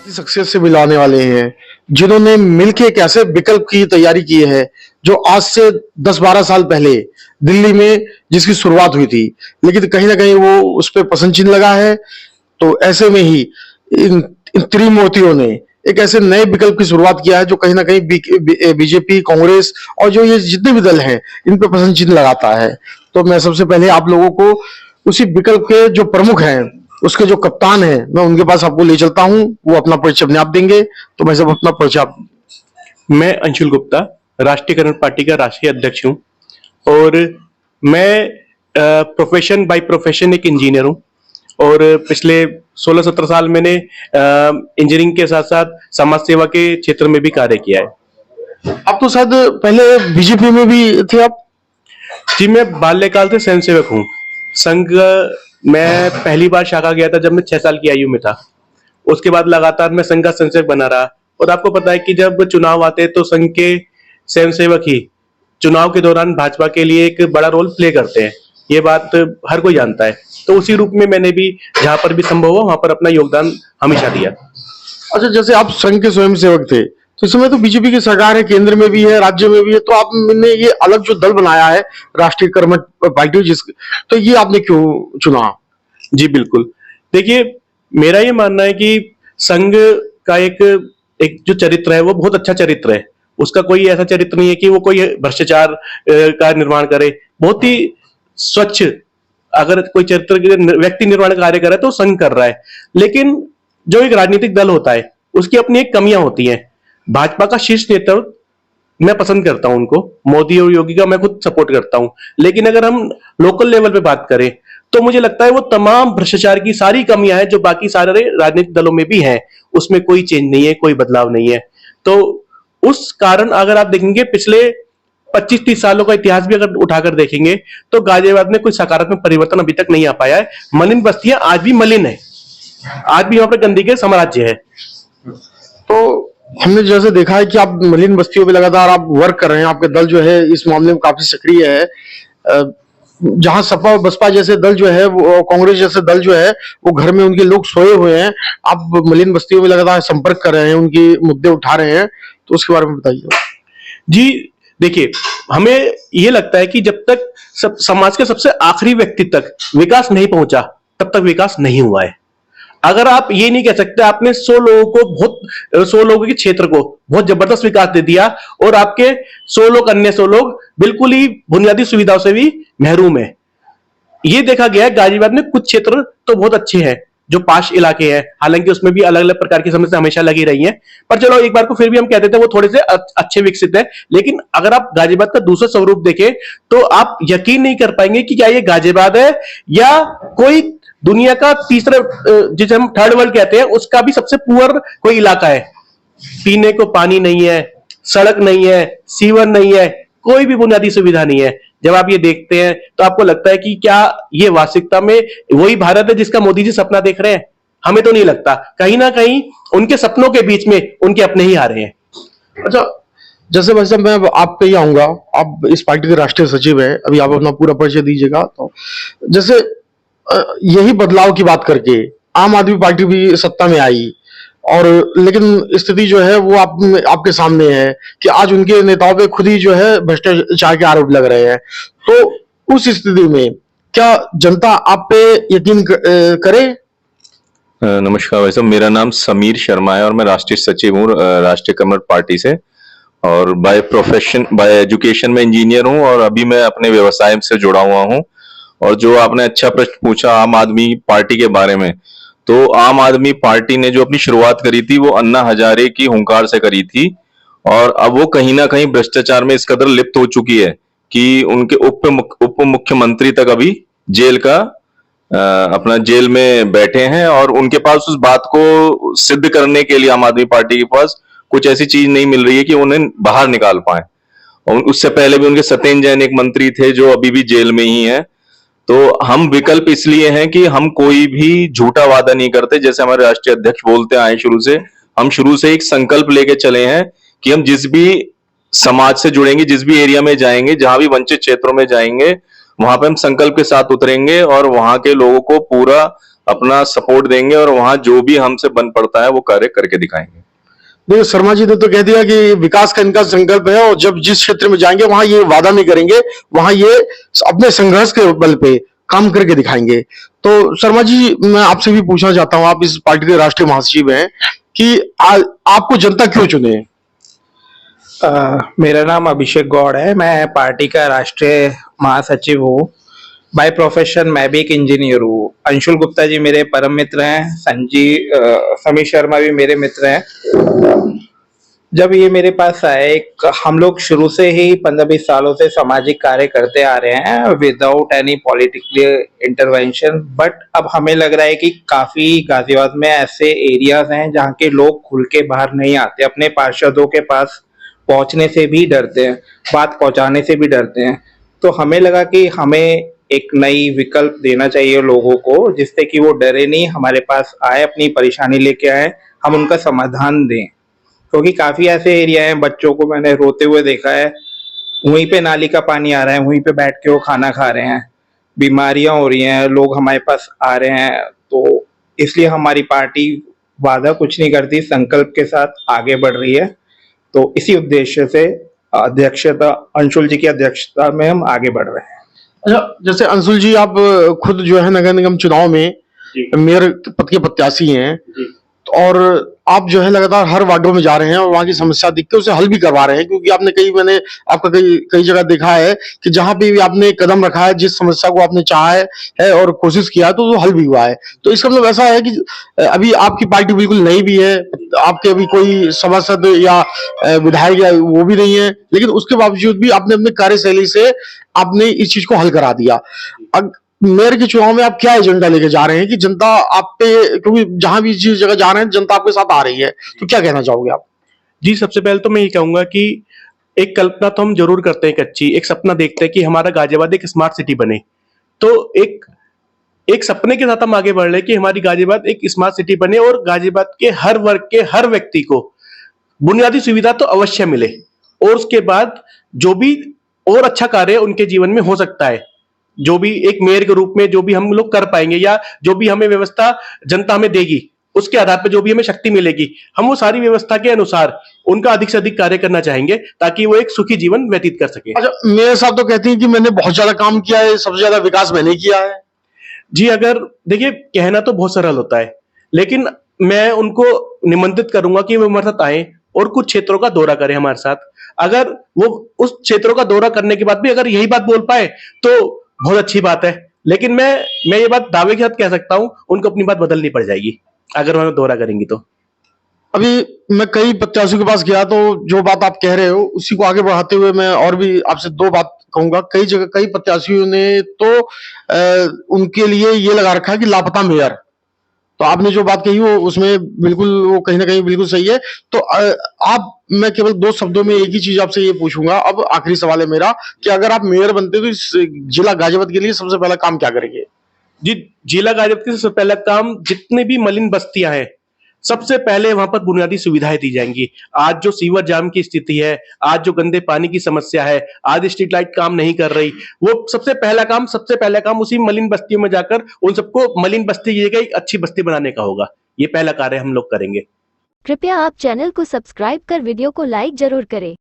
शख्सियत से मिलाने वाले हैं जिन्होंने मिलकर एक ऐसे विकल्प की तैयारी की है जो आज से 10-12 साल पहले दिल्ली में जिसकी शुरुआत हुई थी, लेकिन कहीं ना कहीं वो उस पर पसंद चिन्ह लगा है। तो ऐसे में ही इन इन त्रिमूर्तियों ने एक ऐसे नए विकल्प की शुरुआत किया है जो कहीं ना कहीं बीजेपी, कांग्रेस और जो ये जितने भी दल हैं इन पर पसंद चिन्ह लगाता है। तो मैं सबसे पहले आप लोगों को उसी विकल्प के जो प्रमुख हैं, उसके जो कप्तान हैं, मैं उनके पास आपको ले चलता हूं। वो अपना परिचय अपने आप देंगे। तो मैं सब अपना परिचय मैं अंशुल गुप्ता, राष्ट्रीय कन्नड़ पार्टी का राष्ट्रीय अध्यक्ष हूं और मैं प्रोफेशन बाय प्रोफेशन एक इंजीनियर हूं और पिछले 16-17 साल मैंने इंजीनियरिंग के साथ साथ समाज सेवा के क्षेत्र में भी कार्य किया है। आप तो शायद पहले बीजेपी में भी थे आप। जी, मैं बाल्यकाल से स्वयंसेवक हूँ। संघ मैं पहली बार शाखा गया था जब मैं 6 साल की आयु में था। उसके बाद लगातार मैं संघ का स्वयंसेवक बना रहा और आपको पता है कि जब चुनाव आते हैं तो संघ के स्वयंसेवक ही चुनाव के दौरान भाजपा के लिए एक बड़ा रोल प्ले करते हैं। ये बात हर कोई जानता है। तो उसी रूप में मैंने भी जहां पर भी संभव हो वहां पर अपना योगदान हमेशा दिया। अच्छा, जैसे आप संघ के स्वयंसेवक थे तो इस समय तो बीजेपी की सरकार है, केंद्र में भी है, राज्य में भी है, तो आपने ये अलग जो दल बनाया है राष्ट्रीय कर्मठ पार्टी, जिस तो ये आपने क्यों चुना? जी बिल्कुल, देखिए मेरा ये मानना है कि संघ का एक एक जो चरित्र है वो बहुत अच्छा चरित्र है। उसका कोई ऐसा चरित्र नहीं है कि वो कोई भ्रष्टाचार का निर्माण करे। बहुत ही स्वच्छ, अगर कोई चरित्र व्यक्ति निर्माण कार्य करे तो संघ कर रहा है। लेकिन जो एक राजनीतिक दल होता है उसकी अपनी एक कमियां होती हैं। भाजपा का शीर्ष नेतृत्व मैं पसंद करता हूं, उनको मोदी और योगी का मैं खुद सपोर्ट करता हूं। लेकिन अगर हम लोकल लेवल पे बात करें तो मुझे लगता है वो तमाम भ्रष्टाचार की सारी कमियां हैं जो बाकी सारे राजनीतिक दलों में भी हैं, उसमें कोई चेंज नहीं है, कोई बदलाव नहीं है। तो उस कारण अगर आप देखेंगे पिछले 25-30 सालों का इतिहास भी अगर उठाकर देखेंगे तो गाजियाबाद में कोई सकारात्मक परिवर्तन अभी तक नहीं आ पाया है। मलिन बस्तियां आज भी मलिन है, आज भी वहां पर गंदगी के साम्राज्य है। तो हमने जैसे देखा है कि आप मलिन बस्तियों पे लगातार आप वर्क कर रहे हैं, आपके दल जो है इस मामले में काफी सक्रिय है। जहां सपा और बसपा जैसे दल जो है, वो कांग्रेस जैसे दल जो है, वो घर में उनके लोग सोए हुए हैं, आप मलिन बस्तियों में लगातार संपर्क कर रहे हैं, उनके मुद्दे उठा रहे हैं, तो उसके बारे में बताइए। जी देखिए, हमें यह लगता है कि जब तक समाज के सबसे आखिरी व्यक्ति तक विकास नहीं पहुंचा तब तक विकास नहीं हुआ है। अगर आप ये नहीं कह सकते आपने 100 लोगों के क्षेत्र को बहुत जबरदस्त विकास दे दिया और आपके 100 लोग, अन्य 100 लोग बिल्कुल ही बुनियादी सुविधाओं से भी महरूम है। ये देखा गया है गाजियाबाद में कुछ क्षेत्र तो बहुत अच्छे हैं जो पाश इलाके हैं, हालांकि उसमें भी अलग अलग प्रकार की समस्या हमेशा लगी रही है, पर चलो एक बार को फिर भी हम कहते थे वो थोड़े से अच्छे विकसित है। लेकिन अगर आप गाजियाबाद का दूसरा स्वरूप देखें तो आप यकीन नहीं कर पाएंगे कि क्या ये गाजियाबाद है या कोई दुनिया का तीसरा, जिसे हम थर्ड वर्ल्ड कहते हैं, उसका भी सबसे पुअर कोई इलाका है। पीने को पानी नहीं है, सड़क नहीं है, सीवर नहीं है, कोई भी बुनियादी सुविधा नहीं है। जब आप ये देखते हैं तो आपको लगता है कि क्या ये वास्तविकता में वही भारत है जिसका मोदी जी सपना देख रहे हैं? हमें तो नहीं लगता। कहीं ना कहीं उनके सपनों के बीच में उनके अपने ही आ रहे हैं। अच्छा, जैसे वैसे मैं आप पे ही आऊंगा, आप इस पार्टी के राष्ट्रीय सचिव है, अभी आप अपना पूरा परिचय दीजिएगा। तो जैसे यही बदलाव की बात करके आम आदमी पार्टी भी सत्ता में आई, और लेकिन स्थिति जो है वो आपके सामने है कि आज उनके नेताओं पे खुद ही जो है भ्रष्टाचार के आरोप लग रहे हैं। तो उस स्थिति में क्या जनता आप पे यकीन करे? नमस्कार भाई साहब, मेरा नाम समीर शर्मा है और मैं राष्ट्रीय सचिव हूँ राष्ट्रीय कम्युनिस्ट पार्टी से। और बाय प्रोफेशन, बाय एजुकेशन में इंजीनियर हूँ और अभी मैं अपने व्यवसाय से जुड़ा हुआ हूँ। और जो आपने अच्छा प्रश्न पूछा आम आदमी पार्टी के बारे में, तो आम आदमी पार्टी ने जो अपनी शुरुआत करी थी वो अन्ना हजारे की हुंकार से करी थी। और अब वो कहीं ना कहीं भ्रष्टाचार में इस कदर लिप्त हो चुकी है कि उनके उप मुख्यमंत्री तक अभी जेल का अपना जेल में बैठे हैं और उनके पास उस बात को सिद्ध करने के लिए आम आदमी पार्टी के पास कुछ ऐसी चीज नहीं मिल रही है कि उन्हें बाहर निकाल पाए। और उससे पहले भी उनके सत्येंद्र जैन एक मंत्री थे जो अभी भी जेल में ही है। तो हम विकल्प इसलिए हैं कि हम कोई भी झूठा वादा नहीं करते, जैसे हमारे राष्ट्रीय अध्यक्ष बोलते आए शुरू से। हम शुरू से एक संकल्प लेके चले हैं कि हम जिस भी समाज से जुड़ेंगे, जिस भी एरिया में जाएंगे, जहां भी वंचित क्षेत्रों में जाएंगे, वहां पे हम संकल्प के साथ उतरेंगे और वहां के लोगों को पूरा अपना सपोर्ट देंगे और वहां जो भी हमसे बन पड़ता है वो कार्य करके दिखाएंगे। देखिए शर्मा जी ने तो कह दिया कि विकास का इनका संकल्प है, और जब जिस क्षेत्र में जाएंगे वहां ये वादा नहीं करेंगे, वहां ये अपने संघर्ष के बल पे काम करके दिखाएंगे। तो शर्मा जी मैं आपसे भी पूछना चाहता हूं, आप इस पार्टी के राष्ट्रीय महासचिव हैं, कि आपको जनता क्यों चुने? मेरा नाम अभिषेक गौड़ है। मैं पार्टी का राष्ट्रीय महासचिव हूँ। बाय प्रोफेशन मैं भी एक इंजीनियर हूँ। अंशुल गुप्ता जी मेरे परम मित्र हैं। समीर शर्मा भी मेरे मित्र हैं। जब ये मेरे पास आए, हम लोग शुरू से ही 15-20 सालों से सामाजिक कार्य करते आ रहे हैं without any political intervention. But अब हमें लग रहा है कि काफी गाजियाबाद में ऐसे एरियाज हैं जहाँ के लोग खुल के बाहर नहीं आते, अपने पार्षदों के पास पहुंचने से भी डरते हैं, बात पहुंचाने से भी डरते हैं। तो हमें लगा कि हमें एक नई विकल्प देना चाहिए लोगों को, जिससे कि वो डरे नहीं, हमारे पास आए, अपनी परेशानी लेके आए, हम उनका समाधान दें। क्योंकि काफी ऐसे एरिया हैं, बच्चों को मैंने रोते हुए देखा है, वहीं पे नाली का पानी आ रहा है, वहीं पे बैठ के वो खाना खा रहे हैं, बीमारियां हो रही हैं, लोग हमारे पास आ रहे हैं। तो इसलिए हमारी पार्टी वादा कुछ नहीं करती, संकल्प के साथ आगे बढ़ रही है। तो इसी उद्देश्य से अध्यक्षता, अंशुल जी की अध्यक्षता में हम आगे बढ़ रहे हैं। अच्छा, जैसे अंशुल जी आप खुद जो है नगर निगम चुनाव में मेयर पद के प्रत्याशी हैं, और आप जो है लगातार हर वार्डों में जा रहे हैं और वहां की समस्या दिख के उसे हल भी करवा रहे हैं, क्योंकि मैंने आपका कई जगह देखा है कि जहां पे भी आपने कदम रखा है, जिस समस्या को आपने चाहा है और कोशिश किया है, तो वो हल भी हुआ है। तो इसका मतलब ऐसा है कि अभी आपकी पार्टी बिल्कुल नई भी है, आपके अभी कोई सभासद या विधायक या वो भी नहीं है, लेकिन उसके बावजूद भी आपने अपने कार्यशैली से आपने इस चीज को हल करा दिया। मेयर के चुनाव में आप क्या एजेंडा लेके जा रहे हैं कि जनता आप पे, क्योंकि जहां भी जिस जगह जा रहे हैं जनता आपके साथ आ रही है, तो क्या कहना चाहोगे आप? जी, सबसे पहले तो मैं ये कहूंगा कि एक कल्पना तो हम जरूर करते हैं कच्ची, एक सपना देखते हैं कि हमारा गाजियाबाद एक स्मार्ट सिटी बने। तो एक सपने के साथ हम आगे बढ़ रहे हैं कि हमारी गाजियाबाद एक स्मार्ट सिटी बने और गाजियाबाद के हर वर्ग के हर व्यक्ति को बुनियादी सुविधा तो अवश्य मिले, और उसके बाद जो भी और अच्छा कार्य उनके जीवन में हो सकता है, जो भी एक मेयर के रूप में जो भी हम लोग कर पाएंगे, या जो भी हमें व्यवस्था जनता हमें देगी, उसके आधार पर जो भी हमें शक्ति मिलेगी, हम वो सारी व्यवस्था के अनुसार उनका अधिक से अधिक कार्य करना चाहेंगे, ताकि वो एक सुखी जीवन व्यतीत कर सके। अच्छा, मेयर साहब तो कहते हैं कि मैंने बहुत ज्यादा काम किया है, सबसे ज्यादा विकास मैंने किया है। जी, अगर देखिए, कहना तो बहुत सरल होता है, लेकिन मैं उनको निमंत्रित करूंगा कि वो हमारे साथ आए और कुछ क्षेत्रों का दौरा करें हमारे साथ। अगर वो उस क्षेत्रों का दौरा करने के बाद भी अगर यही बात बोल पाए तो बहुत अच्छी बात है, लेकिन मैं ये बात दावे के साथ कह सकता हूं, उनको अपनी बात बदलनी पड़ जाएगी अगर उन्होंने दौरा करेंगी तो। अभी मैं कई प्रत्याशियों के पास गया, तो जो बात आप कह रहे हो उसी को आगे बढ़ाते हुए मैं और भी आपसे दो बात कहूंगा। कई जगह कई प्रत्याशियों ने तो उनके लिए ये लगा रखा है कि लापता मेयर। तो आपने जो बात कही वो उसमें बिल्कुल, वो कहीं ना कहीं बिल्कुल सही है। तो मैं केवल दो शब्दों में एक ही चीज आपसे ये पूछूंगा, अब आखिरी सवाल है मेरा, कि अगर आप मेयर बनते तो इस जिला गाजियाबाद के लिए सबसे पहला काम क्या करेंगे? जी, जिला गाजियाबाद के सबसे पहला काम, जितने भी मलिन बस्तियां हैं सबसे पहले वहां पर बुनियादी सुविधाएं दी जाएंगी। आज जो सीवर जाम की स्थिति है, आज जो गंदे पानी की समस्या है, आज स्ट्रीट लाइट काम नहीं कर रही, वो सबसे पहला काम उसी मलिन बस्तियों में जाकर उन सबको मलिन बस्ती की जगह एक अच्छी बस्ती बनाने का होगा। ये पहला कार्य हम लोग करेंगे। कृपया आप चैनल को सब्सक्राइब कर वीडियो को लाइक जरूर करें।